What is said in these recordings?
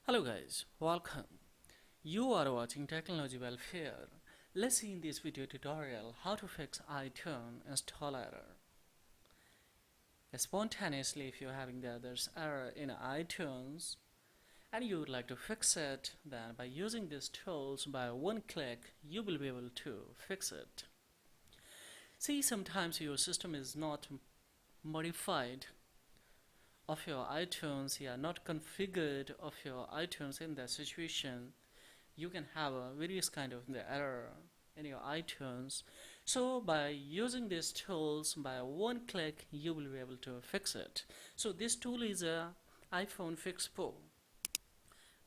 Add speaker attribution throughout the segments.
Speaker 1: Hello guys, welcome. You are watching Technology Welfare. Let's see in this video tutorial how to fix iTunes install error. Spontaneously, if you're having the others error in iTunes and you would like to fix it, then by using these tools by one click you will be able to fix it. See, sometimes your system is not modified of your iTunes, not configured of your iTunes in that situation. You can have a various kind of the error in your iTunes. So by using these tools by one click you will be able to fix it. So this tool is a iPhone Fix Pro.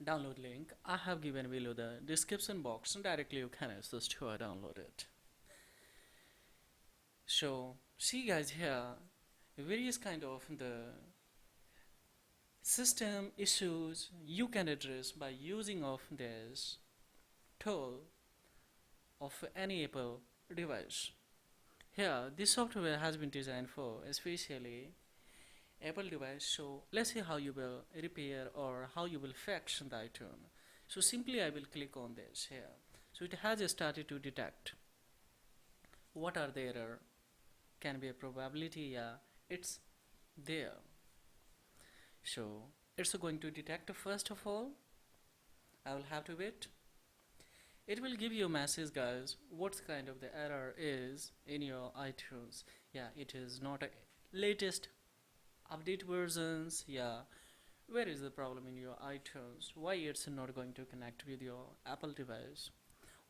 Speaker 1: Download link I have given below the description box and directly you can access to download it. So see guys, here various kind of the system issues you can address by using of this tool of any Apple device. Here this software has been designed for especially Apple device. So let's see how you will repair or how you will fix the iTunes. So simply I will click on this here. So it has started to detect what are the error, can be a probability, it's there. So it's going to detect. First of all I will have to wait. It will give you a message guys what kind of the error is in your iTunes. It is not a latest update versions. Where is the problem in your iTunes, why it's not going to connect with your Apple device.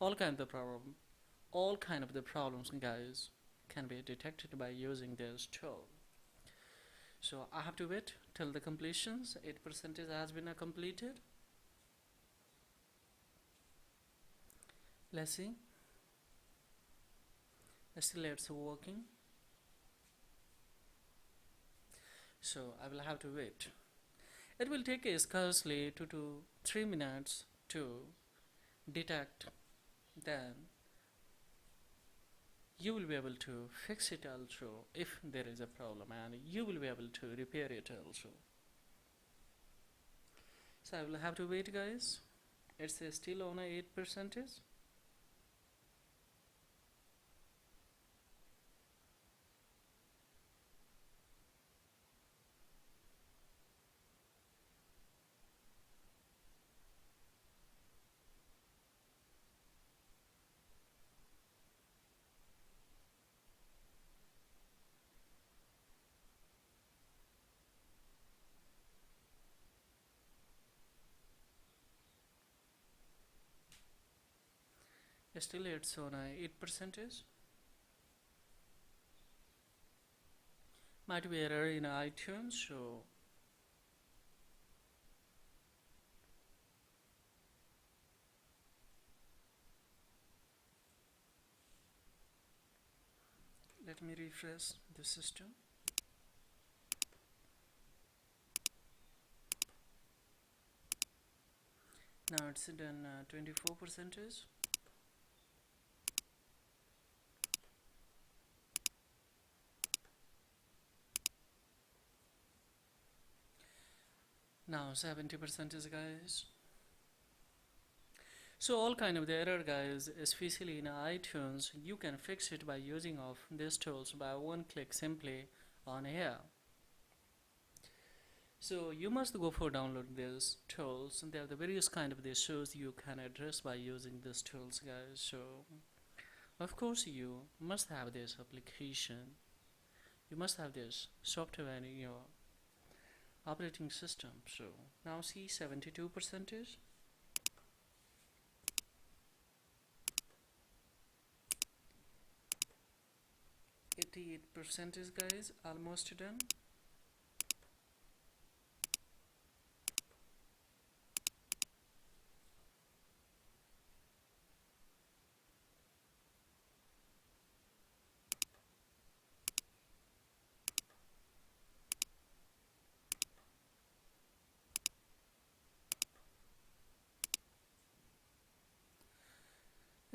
Speaker 1: All kind of the problems guys can be detected by using this tool. So I have to wait till the completions. 8% has been completed. Let's see. Still it's working. So I will have to wait. It will take scarcely 2 to 3 minutes to detect. Then you will be able to fix it also if there is a problem, and you will be able to repair it also. So I will have to wait guys. It's still on a 8%. Still it's on a 8%. Might be error in iTunes. So let me refresh the system. Now it's done 24%. Now 70% guys. So all kind of the error guys, especially in iTunes, you can fix it by using of these tools by one click simply on here. So you must go for download these tools. There are the various kind of the issues you can address by using these tools guys. So of course you must have this application, you must have this software in your operating system. So now see 72%. 88% guys, almost done.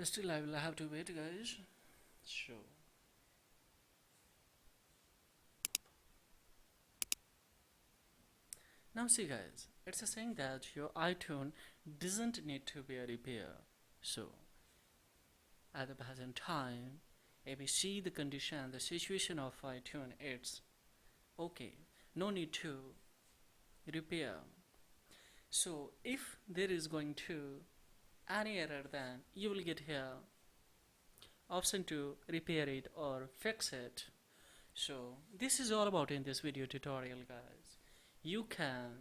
Speaker 1: Still I will have to wait guys. So now see guys, It's a saying that your iTunes doesn't need to be a repair. So at the present time, if we see the condition, the situation of iTunes, it's okay. No need to repair. So if there is going to any error, then you will get here option to repair it or fix it. So this is all about in this video tutorial, guys. You can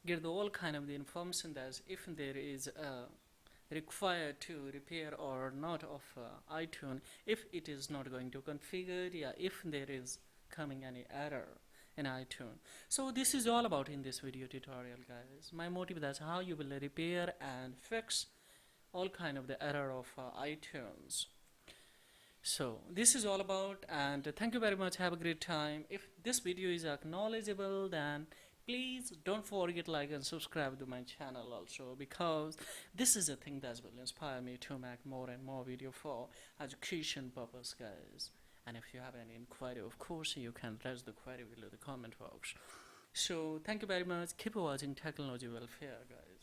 Speaker 1: get the all kind of the information that if there is a required to repair or not of iTunes, if it is not going to configure, yeah, if there is coming any error in iTunes. So this is all about in this video tutorial, guys. My motive, that's how you will repair and fix all kind of the error of iTunes. So this is all about, and thank you very much. Have a great time. If this video is acknowledgeable, then please don't forget like and subscribe to my channel also, because this is a thing that will inspire me to make more and more video for education purpose, guys. And if you have any inquiry, of course you can raise the query below the comment box. So thank you very much. Keep watching Technology Welfare, guys.